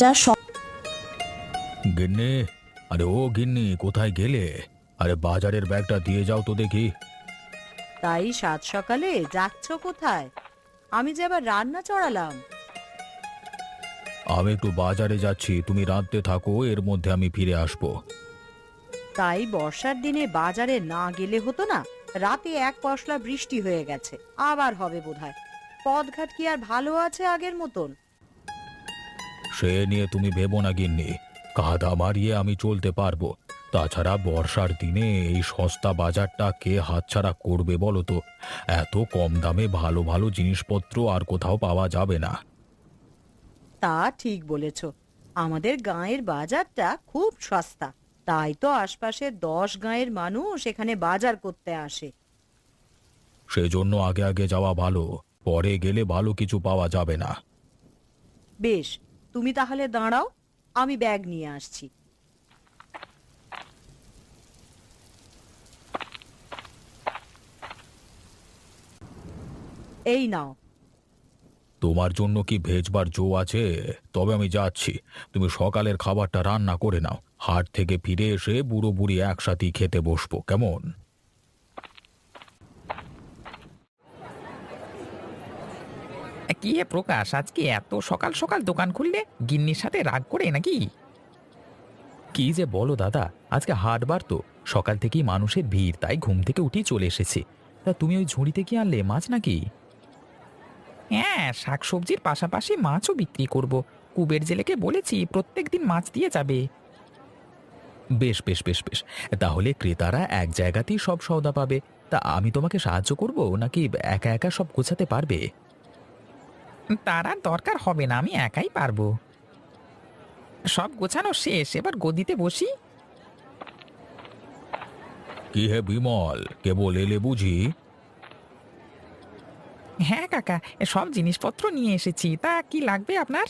যা গিন্নি, আরে ও গিন্নি, কোথায় গেলে? আরে বাজারের ব্যাগটা দিয়ে যাও তো দেখি। তাই সাত সকালে যাচ্ছ কোথায়? আমি যে আবার রান্না চড়ালাম। আমি একটু বাজারে যাচ্ছি, তুমি রাঁধতে থাকো, এর মধ্যে আমি ফিরে আসবো। তাই বর্ষার দিনে বাজারে না গেলে হতো না? রাতে এক পশলা বৃষ্টি হয়ে গেছে, আবার হবে বোধহয়। পথঘাট কি আর ভালো আছে আগের মতন? সে নিয়ে তুমি ভেবো না গিন্নি, কাদা মারিয়ে আমি চলতে পারবো। তাছাড়া বর্ষার দিনে এই সস্তা বাজারটা কে হাতছাড়া করবে বলো তো? এত কম দামে ভালো ভালো জিনিসপত্র আর কোথাও পাওয়া যাবে না। তা ঠিক বলেছ। আমাদের গাঁয়ের বাজারটা খুব সস্তা, তাই তো আশপাশের 10 গাঁয়ের মানুষ এখানে বাজার করতে আসে। সেজন্য আগে আগে যাওয়া ভালো, পরে গেলে ভালো কিছু পাওয়া যাবে না। বেশ, তুমি তাহলে দাঁড়াও, আমি ব্যাগ নিয়ে আসছি। এই নাও। তোমার জন্য কি ভেজবার জো আছে? তবে আমি যাচ্ছি, তুমি সকালের খাবারটা রান্না করে নাও। হাট থেকে ফিরে এসে বুড়ো বুড়ি একসাথেই খেতে বসবো, কেমন? কি হে প্রকাশ, আজকে এত সকাল সকাল দোকান খুললে? গিন্নির সাথে রাগ করে নাকি? কি যে বলো দাদা, আজকে হাটবার তো, সকাল থেকেই মানুষের ভিড়, তাই ঘুম থেকে উঠেই চলে এসেছি। তা তুমি ওই ঝুড়িতে কি আনলে, মাছ নাকি? হ্যাঁ, শাকসবজির পাশাপাশি মাছও বিক্রি করব। কুবের জেলেকে বলেছি প্রত্যেক দিন মাছ দিয়ে যাবে। বেশ বেশ বেশ বেশ, তাহলে ক্রেতারা এক জায়গাতেই সব সওদা পাবে। তা আমি তোমাকে সাহায্য করব নাকি একা একা সব গোছাতে পারবে? তার আর দরকার হবে না, আমি একাই পারবো। সব গোছানো শেষ, এবার গদিতে বসি। কি হে বিমল, কেবল এলে বুঝি? হ্যাঁ কাকা, সব জিনিসপত্র নিয়ে এসেছি। তা কি লাগবে আপনার?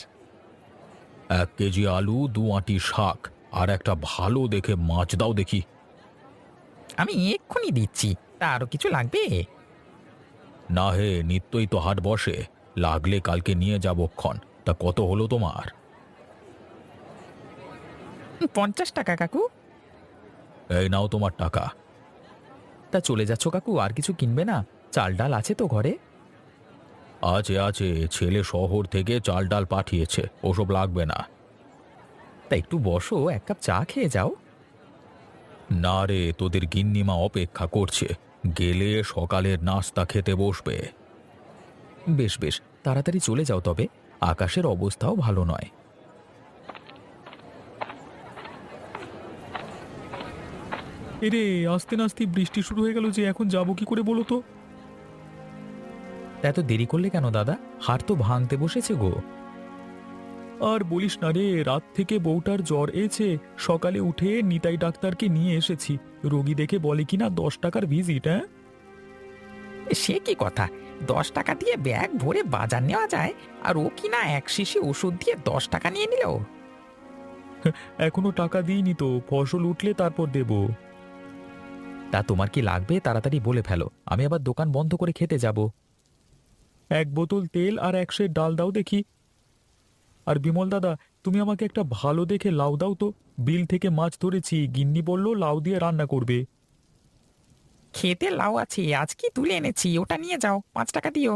1 কেজি আলু, 2 আঁটি শাক, আর একটা ভালো দেখে মাছ দাও দেখি। আমি এক্ষুনি দিচ্ছি। তা আরো কিছু লাগবে? না হে, নিত্যই তো হাট বসে, লাগলে কালকে নিয়ে যাবক্ষণ। তা কত হলো তোমার? 50 টাকা কাকু। এই নাও তোমার টাকা। তা চলে যাচ্ছ কাকু, আর কিছু কিনবে না? চাল ডাল আছে তো ঘরে? আছে আছে, ছেলে শহর থেকে চাল ডাল পাঠিয়েছে, ওসব লাগবে না। তা একটু বসো, 1 কাপ চা খেয়ে যাও। না রে, তোদের গিন্নিমা অপেক্ষা করছে, গেলে সকালের নাস্তা খেতে বসবে। বেশ বেশ, তাড়াতাড়ি চলে যাও তবে, আকাশের অবস্থাও ভালো নয়। এরে, আস্তে নাস্তে বৃষ্টি শুরু হয়ে গেল যে, এখন যাবো কি করে বলো তো? এত দেরি করলে কেন দাদা? হাট তো ভাঙতে বসেছে গো। আর বলিস না রে, রাত থেকে বউটার জ্বর এসে সকালে উঠে নিতাই ডাক্তারকে নিয়ে এসেছি। রোগী দেখে বলে কিনা 10 টাকার ভিজিট। হ্যাঁ, সে কি কথা! 10 টাকা দিয়ে ব্যাগ ভরে বাজার নেওয়া যায়, আর ও কিনা এক শিশি ওষুধ দিয়ে 10 টাকা নিয়ে নিল। এখনো টাকা দিইনি তো, ফসল উঠলে তারপর দেব। তা তোমার কি লাগবে তাড়াতাড়ি বলে ফেলো, আমি আবার দোকান বন্ধ করে খেতে যাব। 1 বোতল তেল আর 1 সের ডাল দাও দেখি। আর বিমল দাদা, তুমি আমাকে একটা ভালো দেখে লাউ দাও তো। বিল থেকে মাছ ধরেছি, গিন্নি বলল লাউ দিয়ে রান্না করবে। খেতে লাউ আছে, আজ কি তুলে এনেছি, ওটা নিয়ে যাও, 5 টাকা দিও।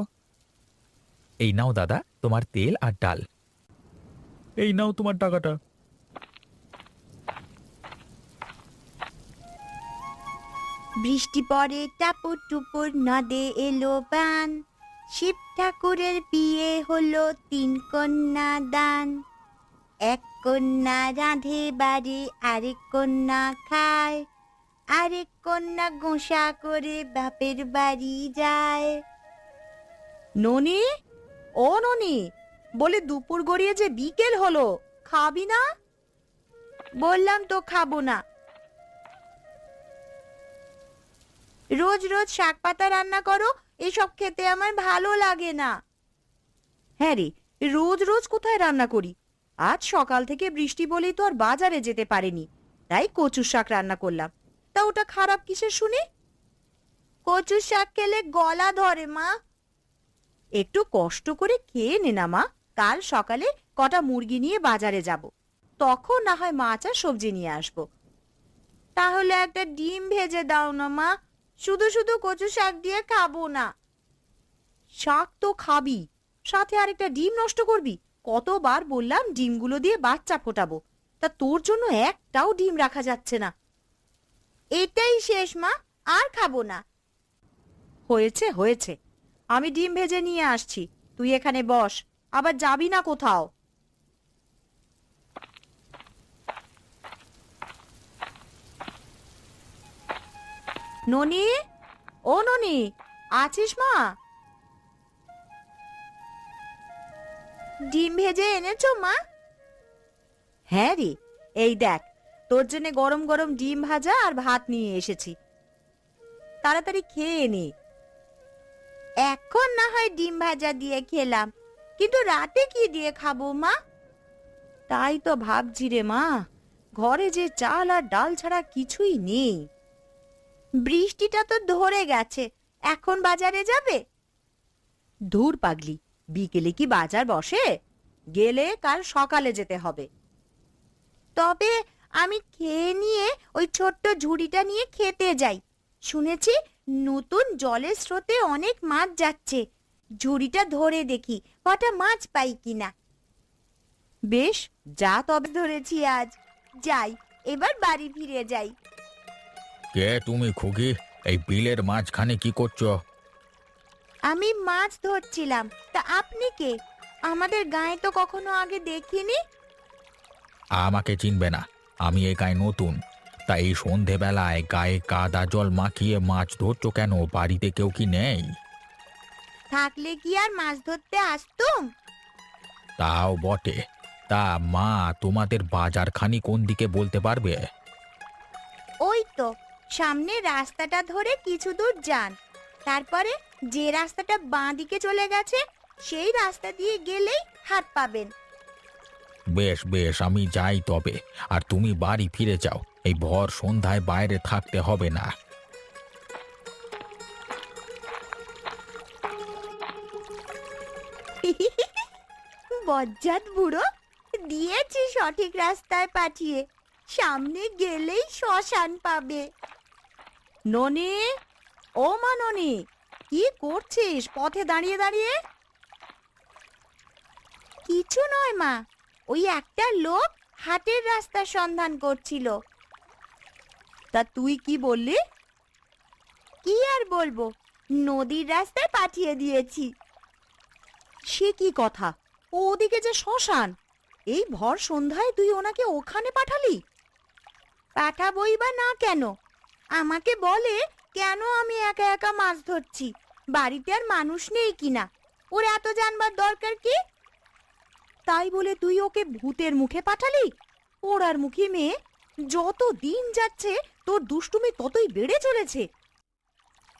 এই নাও দাদা, তোমার তেল আর ডাল। এই নাও তোমার টাকাটা। বৃষ্টি পড়ে টাপুর টুপুর, নদে এলো বান। শিব ঠাকুরের বিয়ে হলো 3 কন্যা দান। 1 কন্যা রাঁধে বাড়ি, আরেক কন্যা খায়, আরেক কন্যা গোসা করে বাপের বাড়ি যায়। ননি, ও ননি, বলে দুপুর গড়িয়ে যে বিকেল হলো, খাবি না? বললাম তো খাবো না। রোজ রোজ শাক পাতা রান্না করো, এসব খেতে আমার ভালো লাগে না। হ্যাঁ রে, রোজ রোজ কোথায় রান্না করি? আজ সকাল থেকে বৃষ্টি বলেই তো আর বাজারে যেতে পারেনি, তাই কচুর শাক রান্না করলাম। তা ওটা খারাপ কিসের শুনি? কচুর শাক খেলে গলা ধরে মা। একটু কষ্ট করে খেয়ে নে না মা, কাল সকালে কটা মুরগি নিয়ে বাজারে যাব, তখন না হয় মাছ আর সবজি নিয়ে আসবো। তাহলে একটা ডিম ভেজে দাও না মা, শুধু শুধু কচু শাক দিয়ে খাবো না। শাক তো খাবি, সাথে আরেকটা ডিম নষ্ট করবি? কতবার বললাম ডিমগুলো দিয়ে বাচ্চা ফোটাবো, তা তোর জন্য একটাও ডিম রাখা যাচ্ছে না। এটাই শেষ মা, আর খাবো না। হয়েছে হয়েছে, আমি ডিম ভেজে নিয়ে আসছি, তুই এখানে বস, আবার যাবি না কোথাও। ননি, ও ননি, আছিস মা? ডিম ভেজে এনেছো মা? হ্যাঁ রে, এই দেখ, তোর জন্য গরম গরম ডিম ভাজা আর ভাত নিয়ে এসেছি, তাড়াতাড়ি খেয়ে নে। এখন না হয় ডিম ভাজা দিয়ে খেলাম, কিন্তু রাতে কি দিয়ে খাবো মা? তাই তো ভাবছি রে মা, ঘরে যে চাল আর ডাল ছাড়া কিছুই নেই। বৃষ্টিটা তো ধরে গেছে, এখন বাজারে যাবে? ধুর পাগলি, বিকেলে কি বাজার বসে? গেলে কাল সকালে যেতে হবে। তবে আমি খেয়ে নিয়ে ওই ছোট্ট ঝুড়িটা নিয়ে খেতে যাই। শুনেছি নতুন জলের স্রোতে অনেক মাছ যাচ্ছে, ঝুড়িটা ধরে দেখি কটা মাছ পাই কিনা। বেশ, যা তবে। ধরেছি আজ, যাই, এবার বাড়ি ফিরে যাই। কে তুমি খুকি? এই বিলের মাঝখানে কি করছো? আমি মাছ ধরছিলাম, তা আপনি কে? আমাদের গায়ে তো কখনো আগে দেখিনি। আমাকে চিনবে না, আমি এ গায়ে নতুন। তা এই সন্ধেবেলায় গায়ে কাদা জল মাখিয়ে মাছ ধরছো কেন? বাড়িতে কেউ কি নেই? থাকলে কি আর মাছ ধরতে আসতুম? তাও বটে। তা মা, তোমাদের বাজারখানি কোন দিকে বলতে পারবে? ওই তো সামনে রাস্তাটা ধরে কিছু দূর যান, তারপরে যে রাস্তাটা বাঁ দিকে চলে গেছে সেই রাস্তা দিয়ে গেলেই হাট পাবেন। বেশ বেশ, আমি যাই তবে। আর তুমি বাড়ি ফিরে যাও, এই ভর সন্ধ্যায় বাইরে থাকতে হবে না। বজ্জাত বুড়ো, দিয়েছি সঠিক রাস্তায় পাঠিয়ে, সামনে গেলেই শ্মশান পাবে। ননি, ও মা ননি, কি করছিস পথে দাঁড়িয়ে দাঁড়িয়ে? কিছু নয় মা, ওই একটা লোক হাটের রাস্তার সন্ধান করছিল। তা তুই কি বললি? কি আর বলবো, নদীর রাস্তায় পাঠিয়ে দিয়েছি। সে কি কথা? ও ওদিকে যে শ্মশান, এই ভর সন্ধ্যায় তুই ওনাকে ওখানে পাঠালি? পাঠাবই বা না কেন? আমাকে বলে কেন আমি একা একা মাছ ধরছি, বাড়িতে আর মানুষ নেই কিনা, ওর এত জানবার দরকার কি? তাই বলে তুই ওকে ভূতের মুখে পাঠালি? পোড়ার মুখী মেয়ে, যত দিন যাচ্ছে তোর দুষ্টুমি ততই বেড়ে চলেছে।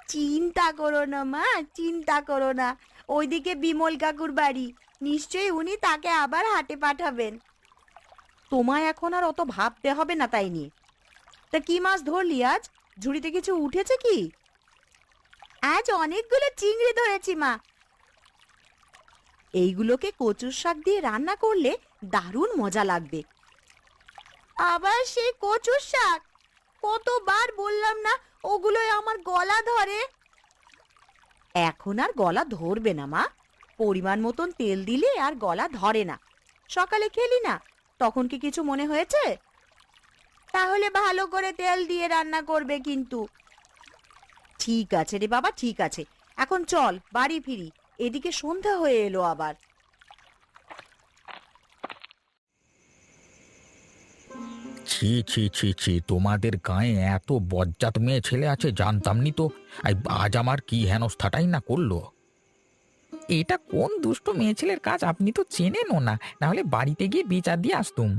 চিন্তা করো না মা, চিন্তা করো না, ওইদিকে বিমল কাকুর বাড়ি, নিশ্চয়ই উনি তাকে আবার হাটে পাঠাবেন। তোমায় এখন আর অত ভাবতে হবে না তাই নিয়ে। তা কি মাছ ধরলি আজ? ঝুড়িতে কিছু উঠেছে কি? আজ অনেকগুলো চিংড়ি ধরেছি মা। এইগুলোকে কচুর শাক দিয়ে রান্না করলে দারুণ মজা লাগবে। আবার সেই কচুর শাক? কতবার বললাম না ওগুলোই আমার গলা ধরে। এখন আর গলা ধরবে না মা, পরিমাণ মতন তেল দিলে আর গলা ধরে না। সকালে খেলি না, তখন কি কিছু মনে হয়েছে? তাহলে ভালো করে তেল দিয়ে রান্না করবে কিন্তু। ঠিক আছে রে বাবা, ঠিক আছে, এখন চল বাড়ি ফিরি, এদিকে সন্ধ্যা হয়ে এলো আবার। ছি ছি ছি ছি, তোমাদের গায়ে এত বজ্জাত মেয়ে ছেলে আছে জানতাম নি তো। আজ আমার কি হেনস্থাটাই না করলো। এটা কোন দুষ্ট মেয়ে ছেলের কাজ আপনি তো চেনেনও না, নাহলে বাড়িতে গিয়ে বিচার দিয়ে আসতুম।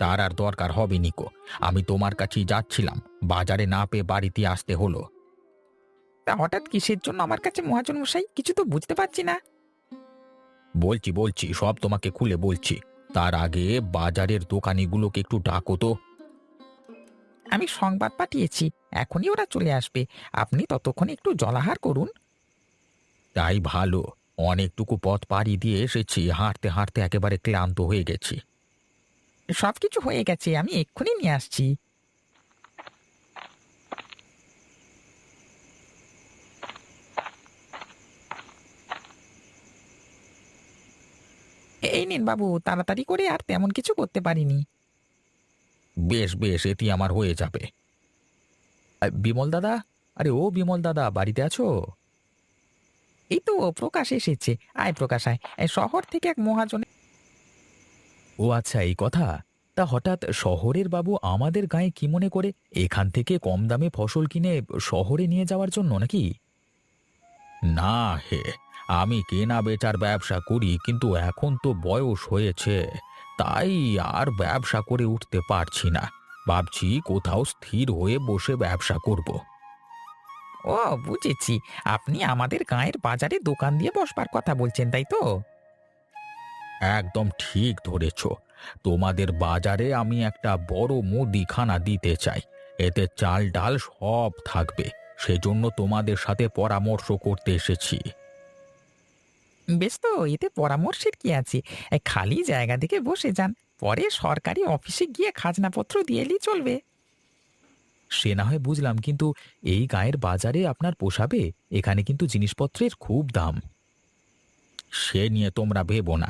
তার আর দরকার হবে নিকো, আমি তোমার কাছেই যাচ্ছিলাম, বাজারে না পেয়ে বাড়িতে আসতে হলো। তা হঠাৎ কিসের জন্য আমার কাছে মহাজন মশাই, কিছু তো বুঝতে পারছি না। বলছি বলছি, সব তোমাকে খুলে বলছি। তার আগে বাজারের দোকানিগুলোকে একটু ডাকো তো। আমি সংবাদ পাঠিয়েছি, এখনই ওরা চলে আসবে, আপনি ততক্ষণে একটু জলাহার করুন। তাই ভালো, অনেকটুকু পথ পাড়ি দিয়ে এসেছি, হাঁটতে হাঁটতে একেবারে ক্লান্ত হয়ে গেছি। সবকিছু হয়ে গেছে, আমি এক্ষুনি নিয়ে আসছি। এই নিন বাবু, তাড়াতাড়ি করে আর তেমন কিছু করতে পারিনি। বেশ বেশ, এটি আমার হয়ে যাবে। বিমল দাদা, আরে ও বিমল দাদা, বাড়িতে আছো? এই তো প্রকাশ এসেছে। আয় প্রকাশ আয়, এই শহর থেকে এক মহাজন। ও আচ্ছা, এই কথা। তা হঠাৎ শহরের বাবু আমাদের গায়ে কি মনে করে এখান থেকে কম দামে ফসল কিনে শহরে নিয়ে যাওয়ার জন্য নাকি? না হে, আমি কেনা বেচার ব্যবসা করি, কিন্তু এখন তো বয়স হয়েছে, তাই আর ব্যবসা করে উঠতে পারছি না। ভাবছি কোথাও স্থির হয়ে বসে ব্যবসা করব। ও বুঝেছি, আপনি আমাদের গাঁয়ের বাজারে দোকান দিয়ে বসবার কথা বলছেন, তাই তো? একদম ঠিক ধরেছ। তোমাদের বাজারে আমি একটা বড় মুদিখানা দিতে চাই। এতে চাল ডাল সব থাকবে। সেজন্য তোমাদের সাথে পরামর্শ করতে এসেছি। বেশ, তো এতে পরামর্শের কি আছে? খালি জায়গা থেকে বসে যান, পরে সরকারি অফিসে গিয়ে খাজনাপত্র দিয়ে এলেই চলবে। সে না হয় বুঝলাম, কিন্তু এই গায়ের বাজারে আপনার পোষাবে? এখানে কিন্তু জিনিসপত্রের খুব দাম। সে নিয়ে তোমরা ভেবো না।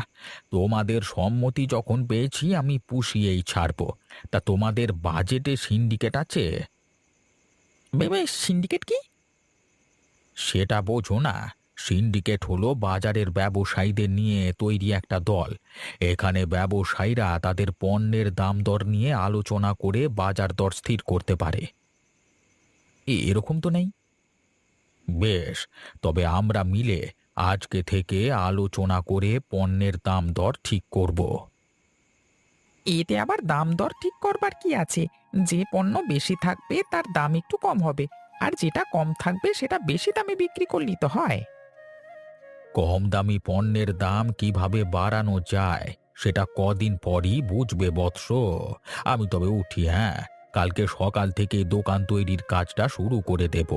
তোমাদের সম্মতি যখন পেয়েছি আমি পুষিয়েই ছাড়বো। তা তোমাদের বাজেটে সিন্ডিকেট আছে? ভেবে সিন্ডিকেট কি? সেটা বোঝো না? সিন্ডিকেট হলো বাজারের ব্যবসায়ীদের নিয়ে তৈরি একটা দল। এখানে ব্যবসায়ীরা তাদের পণ্যের দাম দর নিয়ে আলোচনা করে বাজার দর স্থির করতে পারে। এরকম তো নেই। বেশ, তবে আমরা মিলে আজকে থেকে আলোচনা করে পণ্যের দাম দর ঠিক করব। এতে আবার দাম দর ঠিক করবার কি আছে? যে পণ্য বেশি থাকবে তার দাম একটু কম হবে, আর যেটা কম থাকবে সেটা বেশি দামে বিক্রি করলেই তো হয়। কম দামি পণ্যের দাম কিভাবে বাড়ানো যায় সেটা কদিন পরই বুঝবে বৎস। আমি তবে উঠি, হ্যাঁ? কালকে সকাল থেকে দোকান তৈরির কাজটা শুরু করে দেব।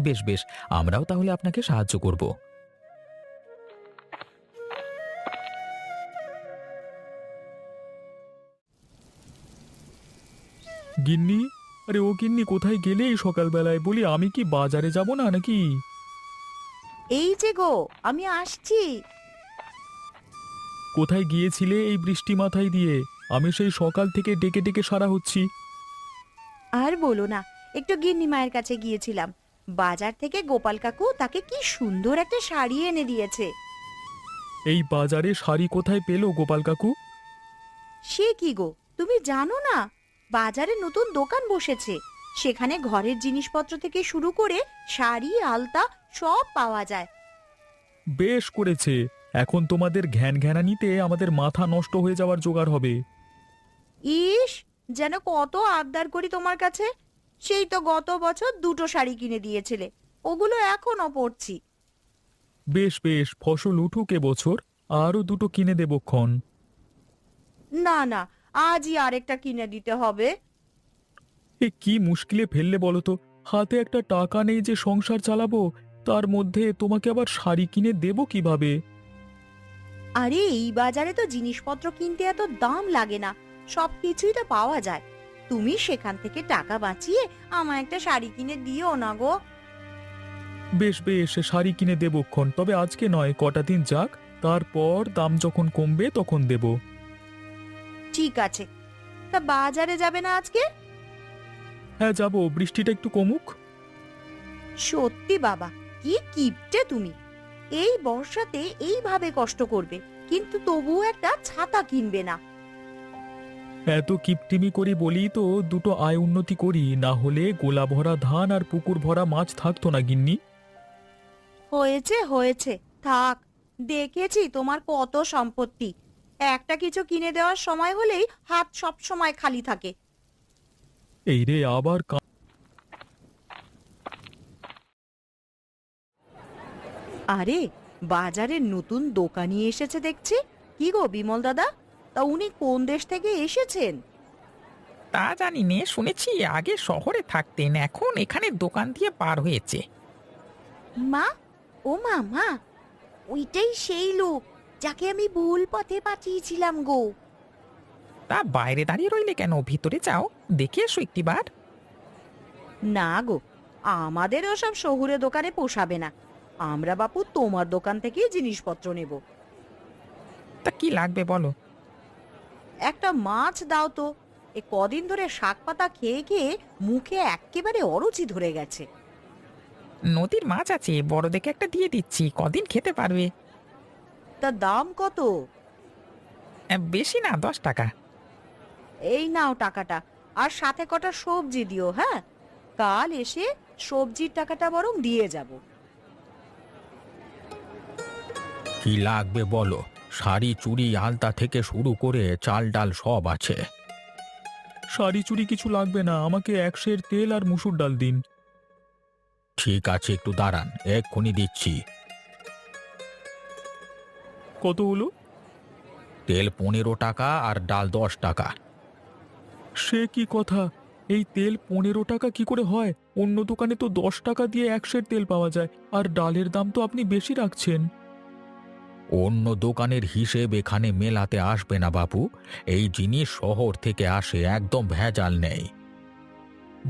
বেশ বেশ, আমরাও তাহলে আপনাকে সাহায্য করব। গিন্নি, আরে ও গিন্নি, কোথায় গেলে এই সকালবেলায়? বলি, আমি কি বাজারে যাব না নাকি? এই যে গো, আমি আসছি। কোথায় গিয়েছিলে এই বৃষ্টি মাথায় দিয়ে? আমি সেই সকাল থেকে ডেকে ডেকে সারা হচ্ছি। আর বলো না, একটু গিন্নি মায়ের কাছে গিয়েছিলাম। বাজার থেকে গোপাল কাকু তাকে কি সুন্দর একটা শাড়ি এনে দিয়েছে। এই বাজারে শাড়ি কোথায় পেলো গোপাল কাকু? সে কি গো, তুমি জানো না? বাজারে নতুন দোকান বসেছে। সেখানে ঘরের জিনিসপত্র থেকে শুরু করে শাড়ি, আলতা সব পাওয়া যায়। বেশ করেছে। এখন তোমাদের ঘ্যান ঘ্যানানিতে আমাদের মাথা নষ্ট হয়ে যাওয়ার জোগাড় হবে। ইস, যেন কত আবদার করি তোমার কাছে। সেই তো গত বছর 2টো শাড়ি কিনে দিয়েছিলে, ওগুলো এখনো পরছি। বেশ বেশ, ফসল উঠুক এবছর, আরও 2টো কিনে দেবক্ষণ। না না, আজই আরেকটা কিনে দিতে হবে। এ কি মুশকিলে ফেললে বলো তো? হাতে একটা টাকা নেই যে সংসার চালাবো, তার মধ্যে তোমাকে আবার শাড়ি কিনে দেবো কিভাবে? আরে এই বাজারে তো জিনিসপত্র কিনতে এত দাম লাগে না, সবকিছুই তো পাওয়া যায়। তুমি সেখান থেকে টাকা বাঁচিয়ে আমায় একটা শাড়ি কিনে দিও না গো। বেশ বেশ, শাড়ি কিনে দেবক্ষণ, তবে আজকে নয়, কটা দিন যাক, তারপর দাম যখন কমবে তখন দেব। ঠিক আছে, তা বাজারে যাবে না আজকে? হ্যাঁ যাব, বৃষ্টিটা একটু কমুক। সত্যি বাবা, কি কিপটে তুমি! এই বর্ষাতে এইভাবে কষ্ট করবে, কিন্তু তবুও একটা ছাতা কিনবে না। এত কিপটিমি করি বলি তো 2টো আয় উন্নতি করি, না হলে গোলা ভরা ধান আর পুকুর ভরা মাছ থাকতো না গিন্নি। হয়েছে হয়েছে, থাক। দেখেছি তোমার কত সম্পত্তি। একটা কিছু কিনে দেওয়ার সময় হলেই হাত সব সময় খালি থাকে। এই রে আবার আরে, বাজারে নতুন দোকানি এসেছে দেখছি। কি গো বিমল দাদা, তা উনি কোন দেশ থেকে এসেছেন? তা জানি নে, শুনেছি আগে শহরে থাকতেন, এখন এখানে দোকান দিয়ে পার হয়েছে। মা, ও মা, মা, ওইটাই সেই লোক যাকে আমি ভুল পথে পাঠিয়েছিলাম গো। তা বাইরে দাঁড়িয়ে রইলে কেন, ভিতরে যাও, দেখে এসো একটিবার। না গো, আমাদের ওসব শহুরে দোকানে পোষাবে না। আমরা বাপু তোমার দোকান থেকেই জিনিসপত্র নেব। তা কি লাগবে বলো? একটা মাছ দাও তো। এ কদিন ধরে শাক পাতা খেয়ে খেয়ে মুখে এক্কেবারে অরুচি ধরে গেছে। নদীর মাছ আছে, বড় দেখে একটা দিয়ে দিচ্ছি, কদিন খেতে পারবে। তা দাম কত? বেশি না, 10 টাকা। এই নাও টাকাটা, আর সাথে কটা সবজি দিও। হ্যাঁ, কাল এসে সবজির টাকাটা বরং দিয়ে যাব। কি লাগবে বলো? শাড়ি চুড়ি আলতা থেকে শুরু করে চাল ডাল সব আছে। শাড়ি চুড়ি কিছু লাগবে না, আমাকে 1 সের তেল আর মুসুর ডাল দিন। ঠিক আছে, একটু দাঁড়ান, এক্ষুনি দিচ্ছি। কত হলো? তেল 15 টাকা আর ডাল 10 টাকা। সে কি কথা! এই তেল 15 টাকা কি করে হয়? অন্য দোকানে তো 10 টাকা দিয়ে 1 সের তেল পাওয়া যায়, আর ডালের দাম তো আপনি বেশি রাখছেন। অন্য দোকানের হিসেব এখানে মেলাতে আসবে না বাপু। এই জিনিস শহর থেকে আসে, একদম ভেজাল নেই।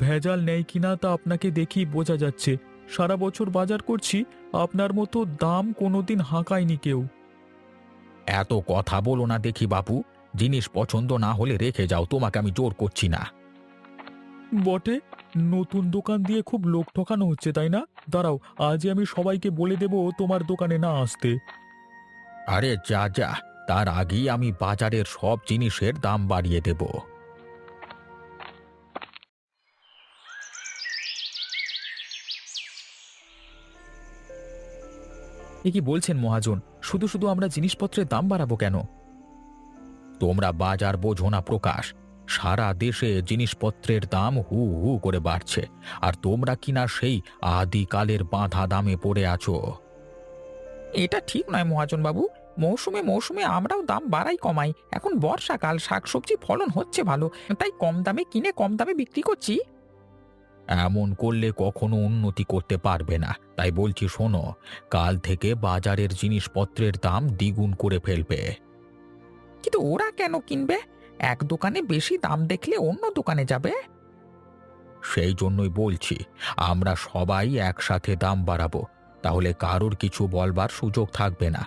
ভেজাল নেই কিনা তা আপনাকে দেখি বোঝা যাচ্ছে। সারা বছর বাজার করছি, আপনার মতো দাম কোনোদিন হাঁকায়নি কেউ। এত কথা বলো না দেখি বাপু। জিনিস পছন্দ না হলে রেখে যাও, তোমাকে আমি জোর করছি না। বটে, নতুন দোকান দিয়ে খুব লোক ঠকানো হচ্ছে তাই না? দাঁড়াও, আজই আমি সবাইকে বলে দেব তোমার দোকানে না আসতে। আরে যা যা, তার আগেই আমি বাজারের সব জিনিসের দাম বাড়িয়ে দেব। এ কি বলছেন মহাজন? শুধু শুধু আমরা জিনিসপত্রের দাম বাড়াবো কেন? তোমরা বাজার বোঝো না প্রকাশ। সারা দেশে জিনিসপত্রের দাম হু হু করে বাড়ছে, আর তোমরা কিনা সেই আদিকালের বাঁধা দামে পড়ে আছো। এটা ঠিক নয় মহাজন বাবু। মৌসুমে মৌসুমে আমরাও দাম বাড়াই কমাই। এখন বর্ষাকাল, শাকসবজি ফলন হচ্ছে ভালো, তাই কম দামে কিনে কম দামে বিক্রি করছি। এমন করলে কখনো উন্নতি করতে পারবে না। তাই বলছি শোনো, কাল থেকে বাজারের জিনিসপত্রের দাম দ্বিগুণ করে ফেলবে। কিন্তু ওরা কেন কিনবে? এক দোকানে বেশি দাম দেখলে অন্য দোকানে যাবে। সেই জন্যই বলছি, আমরা সবাই একসাথে দাম বাড়াবো। তাহলে কারোর কিছু বলবার সুযোগ থাকবে না।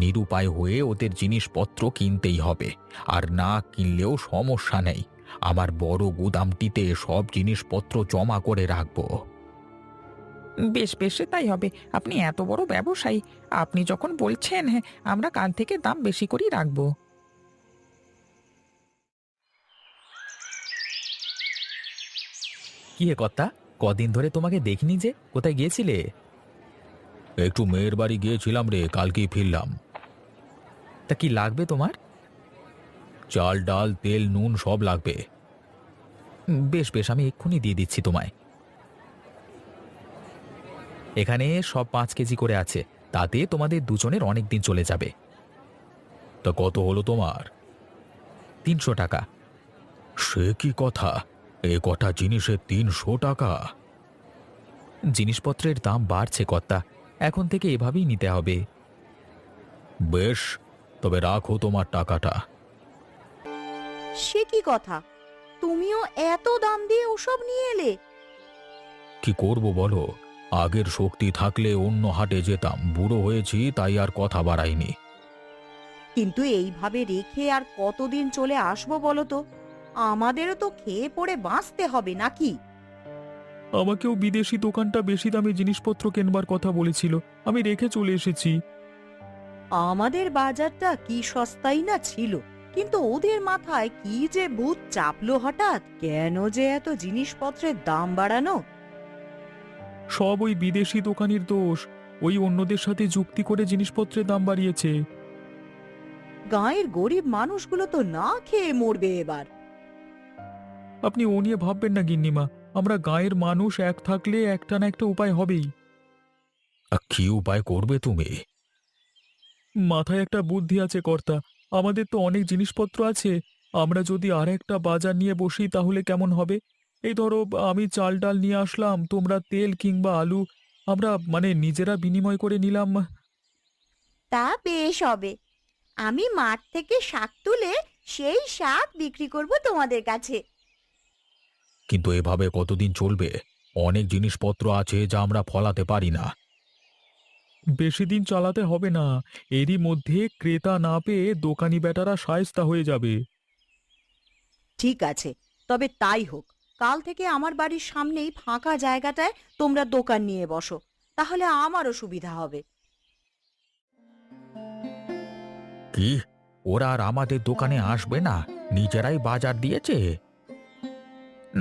নিরুপায় হয়ে ওদের জিনিসপত্র কিনতেই হবে। আর না কিনলেও সমস্যা নেই, আমার বড় গুদামটিতে সব জিনিসপত্র জমা করে রাখবো। বেশ বেশ, তাই হবে। আপনি এত বড় ব্যবসায়ী, আপনি যখন বলছেন, হ্যাঁ, আমরা কাল থেকে দাম বেশি করেই রাখবো। কি হে কর্তা, কদিন ধরে তোমাকে দেখিনি যে, কোথায় গিয়েছিলে? একটু মেয়ের বাড়ি গিয়েছিলাম রে, কালকেই ফিরলাম। তা কি লাগবে তোমার? চাল ডাল তেল নুন সব লাগবে। বেশ বেশ, আমি এক্ষুনি দিয়ে দিচ্ছি তোমায়। এখানে সব 5 কেজি করে আছে, তাতে তোমাদের দুজনের অনেক দিন চলে যাবে। তা কত হলো তোমার? 300 টাকা। সে কি কথা! এ কটা জিনিসে 300 টাকা! জিনিসপত্রের দাম বাড়ছে কর্তা, এখন থেকে এভাবেই নিতে হবে। বেশ, তবে রাখো তোমার টাকাটা। সে কি কথা? তুমিও এত দাম দিয়ে ওসব নিয়ে এলে? কি করব বলো? আগের শক্তি থাকলে অন্য হাটে যেতাম, বুড়ো হয়েছি তাই আর কথা বাড়াইনি। কিন্তু এইভাবে রেখে আর কতদিন চলে আসবো বলো তো? আমাদেরও তো খেয়ে পড়ে বাঁচতে হবে নাকি? আমাকেও বিদেশি দোকানটা বেশি দামে জিনিসপত্র কেনবার কথা বলেছিল, আমি রেখে চলে এসেছি। আমাদের বাজারটা কি সস্তাই না ছিল, কিন্তু ওদের মাথায় কি যে ভূত চাপলো হঠাৎ, কেন যে এত জিনিসপত্রের দাম বাড়ানো? সব ওই বিদেশি দোকানির দোষ। ওই অন্যদের সাথে যুক্তি করে জিনিসপত্রের দাম বাড়িয়েছে। গাঁয়ের গরিব মানুষগুলো তো না খেয়ে মরবে এবার। আপনি ও নিয়ে ভাববেন না গিন্নিমা, আমরা গাঁয়ের মানুষ এক থাকলে একটা না একটা উপায় হবেই। কি উপায় করবে তুমি? মাথায় একটা বুদ্ধি আছে কর্তা, আমাদের তো অনেক জিনিসপত্র আছে, আমরা যদি আর একটা বাজার নিয়ে বসি তাহলে কেমন হবে? এই ধরো, আমি চাল ডাল নিয়ে আসলাম, তোমরা তেল কিংবা আলু, আমরা মানে নিজেরা বিনিময় করে নিলাম। তা বেশ হবে। আমি মাঠ থেকে শাক তুলে সেই শাক বিক্রি করব তোমাদের কাছে। কিন্তু এভাবে কতদিন চলবে? অনেক জিনিসপত্র আছে যা আমরা ফলাতে পারি না। বেশি দিন চালাতে হবে না, এরই মধ্যে ক্রেতা না পেয়ে দোকানি বেটারা শায়েস্তা হয়ে যাবে। ঠিক আছে, তবে তাই হোক। কাল থেকে আমার বাড়ির সামনেই ফাঁকা জায়গাটায় তোমরা দোকান নিয়ে বসো, তাহলে আমারও সুবিধা হবে। কি, ওরা আর আমাদের দোকানে আসবে না? নিজেরাই বাজার দিয়েছে।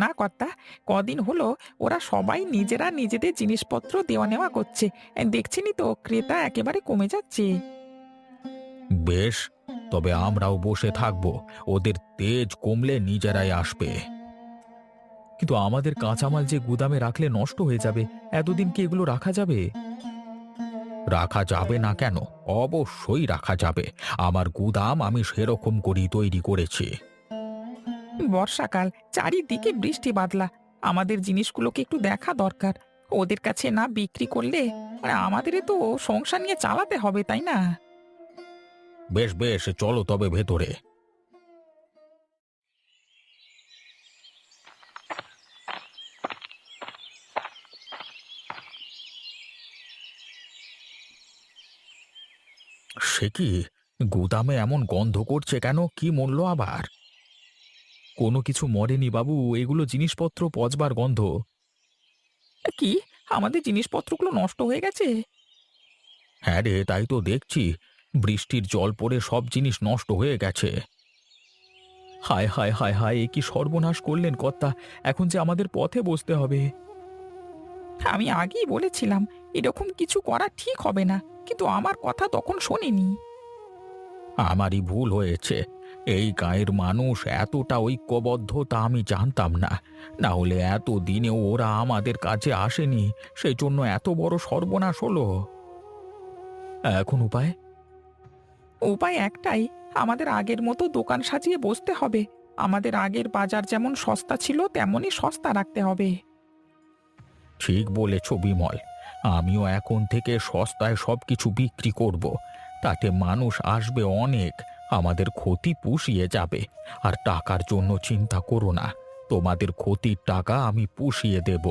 না কর্তা, কদিন হলো ওরা সবাই নিজেরা নিজেদের জিনিসপত্র দেওয়া নেওয়া করছে। দেখছেনই তো ক্রেতা একেবারে কমে যাচ্ছে। বেশ, তবে আমরাও বসে থাকবো, ওদের তেজ কমলে নিজেরাই আসবে। কিন্তু আমাদের কাঁচামাল যে গুদামে রাখলে নষ্ট হয়ে যাবে, এতদিন কি এগুলো রাখা যাবে? রাখা যাবে না কেন? অবশ্যই রাখা যাবে। আমার গুদাম আমি সেরকম করেই তৈরি করেছি। বর্ষাকাল, চারিদিকে বৃষ্টি বাদলা, আমাদের জিনিসগুলোকে একটু দেখা দরকার। ওদের কাছে না বিক্রি করলে আমাদের তো সংসার নিয়ে চালাতে হবে, তাই না? বেশ বেশ, চলো তবে ভেতরে। সে কি, গুদামে এমন গন্ধ করছে কেন? কি মূল্য আবার? কোনো কিছু মরেনি বাবু, এগুলো জিনিসপত্র পচবার গন্ধ। কি, আমাদের জিনিসপত্রগুলো নষ্ট হয়ে গেছে? হ্যাঁ রে, তাই তো দেখছি। বৃষ্টির জল পড়ে সব জিনিস নষ্ট হয়ে গেছে। হায় হায় হায় হায়, এ কি সর্বনাশ করলেন কর্তা! এখন যে আমাদের পথে বসতে হবে। আমি আগেই বলেছিলাম এরকম কিছু করা ঠিক হবে না, কিন্তু আমার কথা তখন শোনেনি। আমারই ভুল হয়েছে। এই গাঁয়ের মানুষ এতটা ঐক্যবদ্ধ তা আমি জানতাম না। না হলে এত দিনেও ওরা আমাদের কাছে আসেনি, সেই জন্য এত বড় সর্বনাশ হলো। এখন উপায়? উপায় একটাই, আমাদের আগের মতো দোকান সাজিয়ে বসতে হবে। আমাদের আগের বাজার যেমন সস্তা ছিল তেমনই সস্তা রাখতে হবে। ঠিক বলেছ বিমল। আমিও এখন থেকে সস্তায় সবকিছু বিক্রি করব। তাতে মানুষ আসবে অনেক, আমাদের ক্ষতি পুষিয়ে যাবে। আর টাকার জন্য চিন্তা করো না, তোমাদের ক্ষতির টাকা আমি পুষিয়ে দেব।